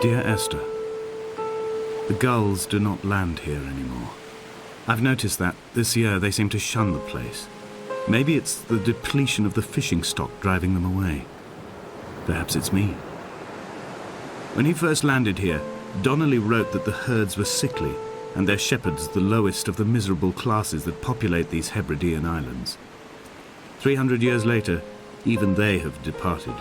Dear Esther, the gulls do not land here anymore. I've noticed that this year they seem to shun the place. Maybe it's the depletion of the fishing stock driving them away. Perhaps it's me. When he first landed here, Donnelly wrote that the herds were sickly and their shepherds the lowest of the miserable classes that populate these Hebridean islands. 300 years later, even they have departed.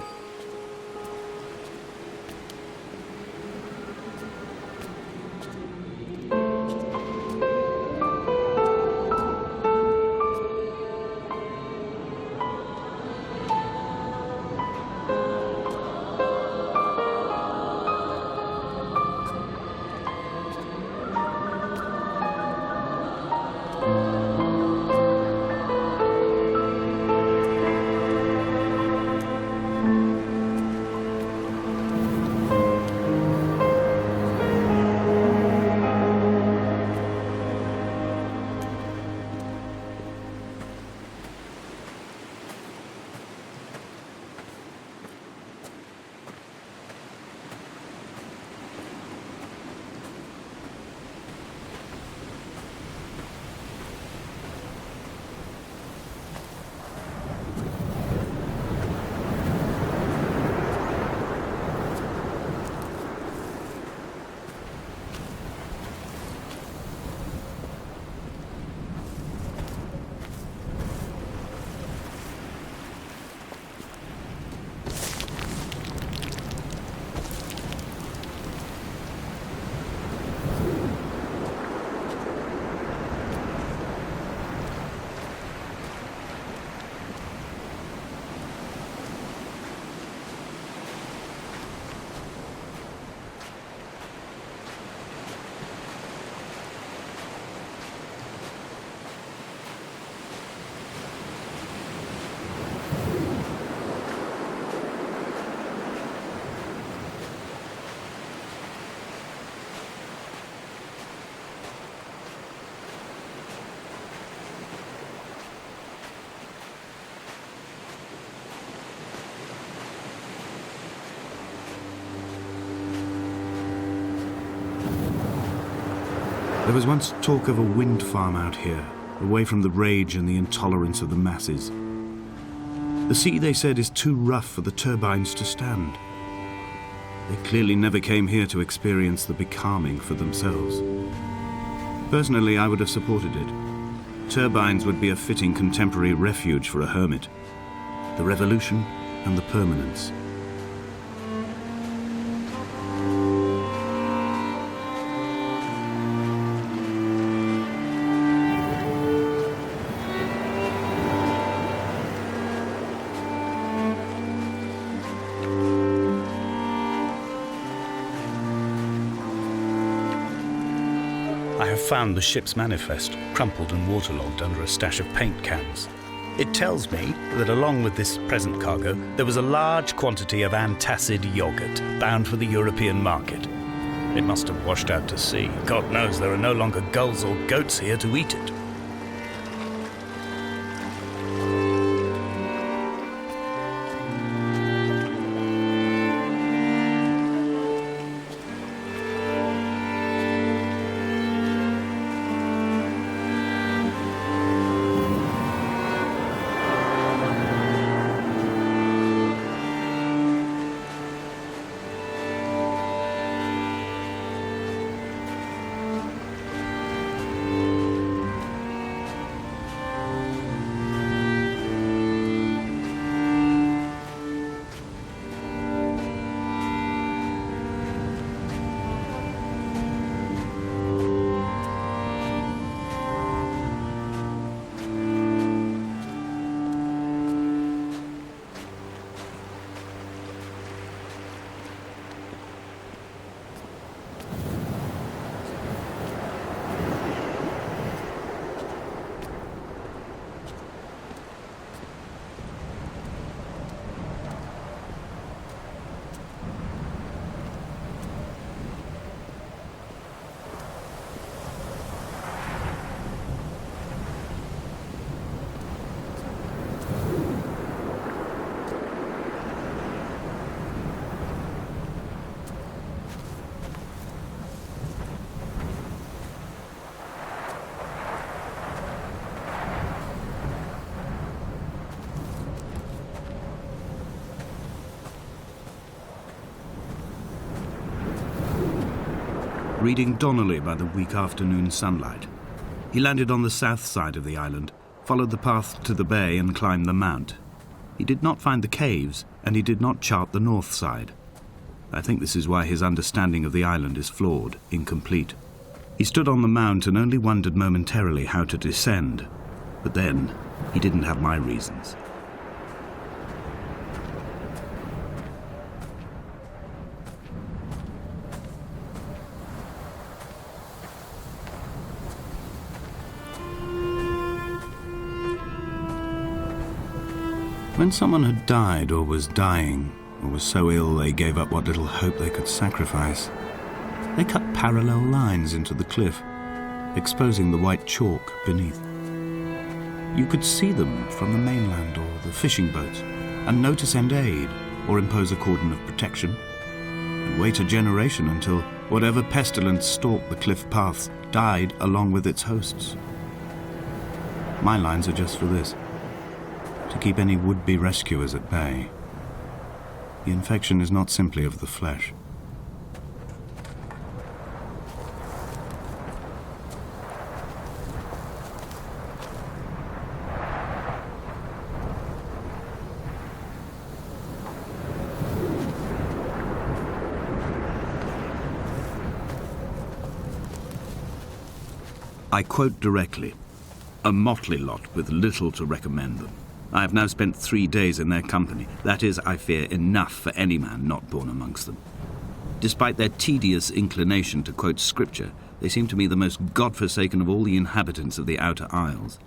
There was once talk of a wind farm out here, away from the rage and the intolerance of the masses. The sea, they said, is too rough for the turbines to stand. They clearly never came here to experience the becalming for themselves. Personally, I would have supported it. Turbines would be a fitting contemporary refuge for a hermit. The revolution and the permanence. I have found the ship's manifest, crumpled and waterlogged under a stash of paint cans. It tells me that along with this present cargo, there was a large quantity of antacid yogurt bound for the European market. It must have washed out to sea. God knows there are no longer gulls or goats here to eat it. reading Donnelly by the weak afternoon sunlight. He landed on the south side of the island, followed the path to the bay and climbed the mount. He did not find the caves, and he did not chart the north side. I think this is why his understanding of the island is flawed, incomplete. He stood on the mount and only wondered momentarily how to descend. But then, he didn't have my reasons. When someone had died or was dying, or was so ill they gave up what little hope they could sacrifice, they cut parallel lines into the cliff, exposing the white chalk beneath. You could see them from the mainland or the fishing boats, and know to send aid or impose a cordon of protection, and wait a generation until whatever pestilence stalked the cliff paths died along with its hosts. My lines are just for this: to keep any would-be rescuers at bay. The infection is not simply of the flesh. I quote directly: a motley lot with little to recommend them. I have now spent 3 days in their company. That is, I fear, enough for any man not born amongst them. Despite their tedious inclination to quote scripture, they seem to me the most God-forsaken of all the inhabitants of the outer isles.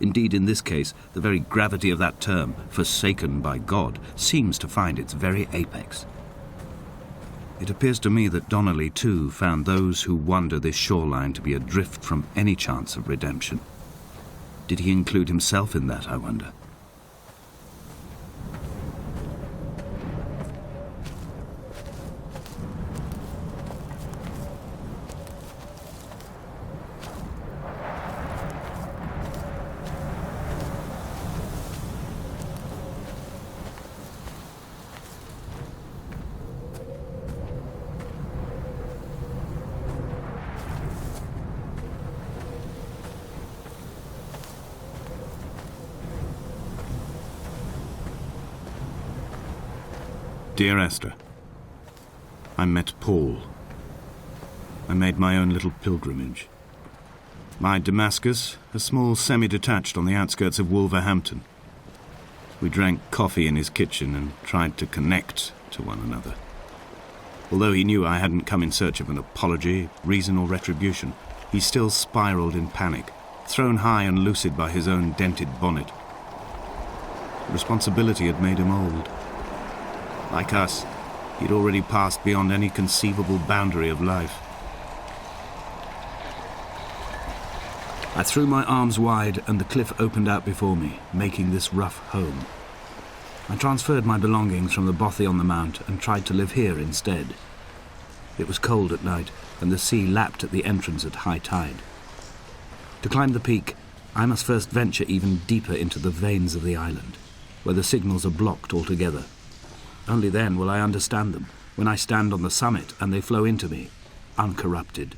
Indeed, in this case, the very gravity of that term, forsaken by God, seems to find its very apex. It appears to me that Donnelly, too, found those who wander this shoreline to be adrift from any chance of redemption. Did he include himself in that, I wonder? Dear Esther, I met Paul. I made my own little pilgrimage. My Damascus, a small semi-detached on the outskirts of Wolverhampton. We drank coffee in his kitchen and tried to connect to one another. Although he knew I hadn't come in search of an apology, reason or retribution, he still spiraled in panic, thrown high and lucid by his own dented bonnet. Responsibility had made him old. Like us, he'd already passed beyond any conceivable boundary of life. I threw my arms wide and the cliff opened out before me, making this rough home. I transferred my belongings from the bothy on the mount and tried to live here instead. It was cold at night and the sea lapped at the entrance at high tide. To climb the peak, I must first venture even deeper into the veins of the island, where the signals are blocked altogether. Only then will I understand them, when I stand on the summit and they flow into me, uncorrupted.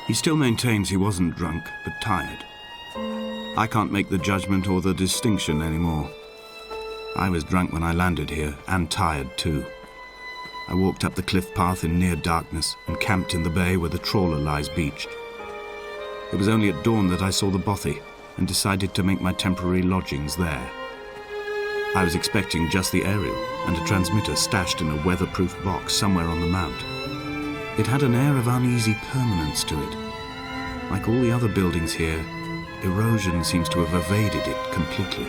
He still maintains he wasn't drunk, but tired. I can't make the judgment or the distinction anymore. I was drunk when I landed here, and tired too. I walked up the cliff path in near darkness and camped in the bay where the trawler lies beached. It was only at dawn that I saw the bothy and decided to make my temporary lodgings there. I was expecting just the aerial and a transmitter stashed in a weatherproof box somewhere on the mount. It had an air of uneasy permanence to it. Like all the other buildings here, erosion seems to have evaded it completely.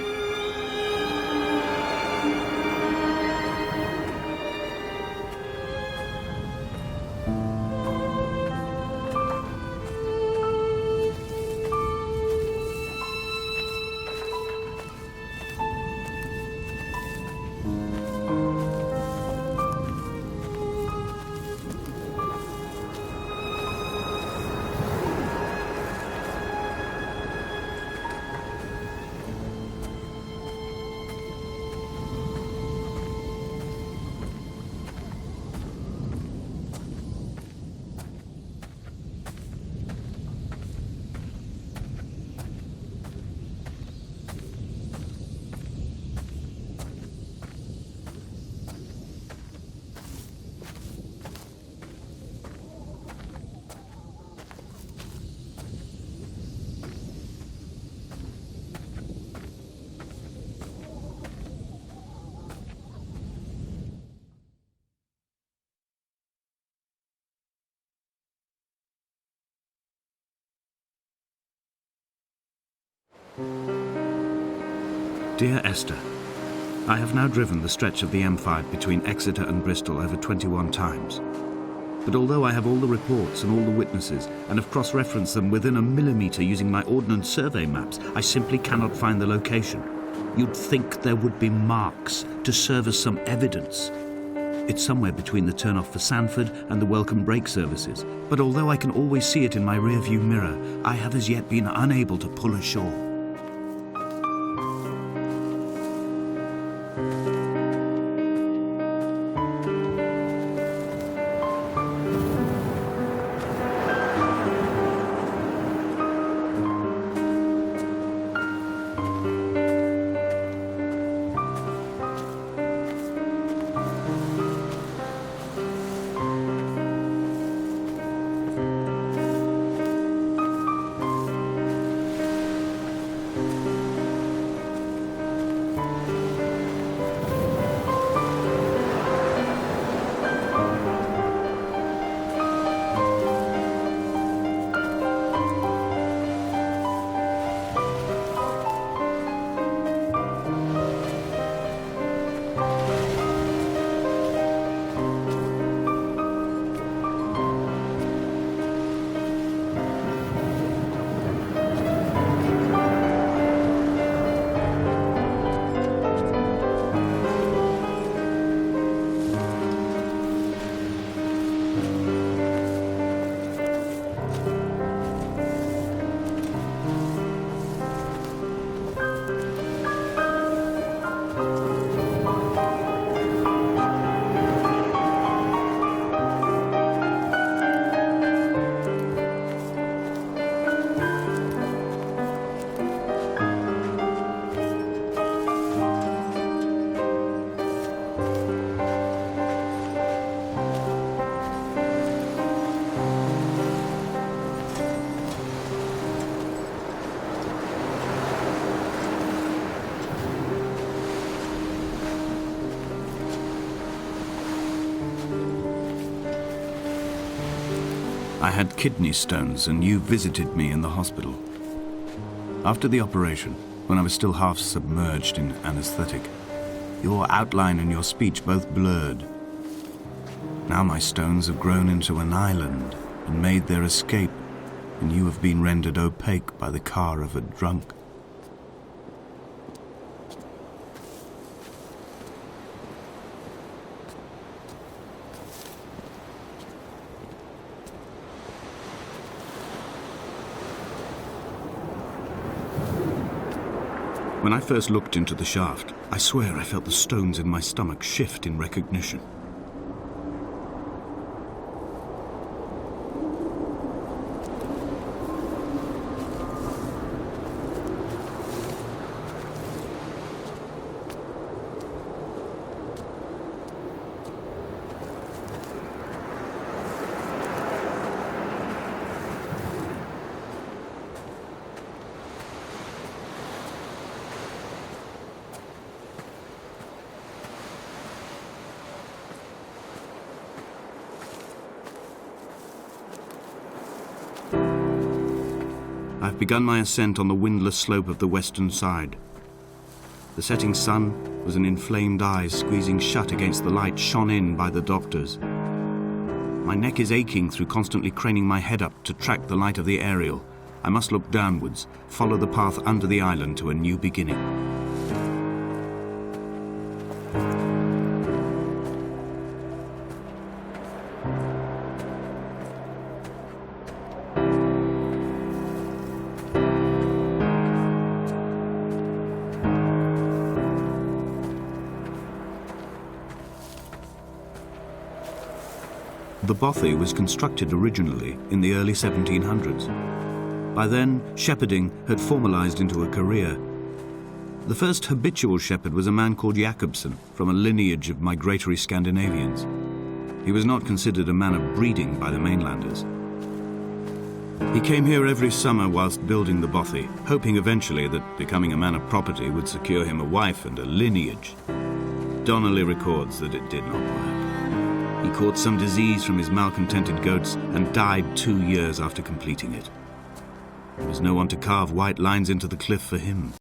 Dear Esther, I have now driven the stretch of the M5 between Exeter and Bristol over 21 times. But although I have all the reports and all the witnesses and have cross-referenced them within a millimetre using my Ordnance Survey maps, I simply cannot find the location. You'd think there would be marks to serve as some evidence. It's somewhere between the turn-off for Sanford and the welcome brake services, but although I can always see it in my rear-view mirror, I have as yet been unable to pull ashore. I had kidney stones and you visited me in the hospital. After the operation, when I was still half submerged in anesthetic, your outline and your speech both blurred. Now my stones have grown into an island and made their escape, and you have been rendered opaque by the car of a drunk. When I first looked into the shaft, I swear I felt the stones in my stomach shift in recognition. I've begun my ascent on the windless slope of the western side. The setting sun was an inflamed eye squeezing shut against the light shone in by the doctors. My neck is aching through constantly craning my head up to track the light of the aerial. I must look downwards, follow the path under the island to a new beginning. The bothy was constructed originally in the early 1700s. By then, shepherding had formalized into a career. The first habitual shepherd was a man called Jakobsen, from a lineage of migratory Scandinavians. He was not considered a man of breeding by the mainlanders. He came here every summer whilst building the bothy, hoping eventually that becoming a man of property would secure him a wife and a lineage. Donnelly records that it did not work. He caught some disease from his malcontented goats and died 2 years after completing it. There was no one to carve white lines into the cliff for him.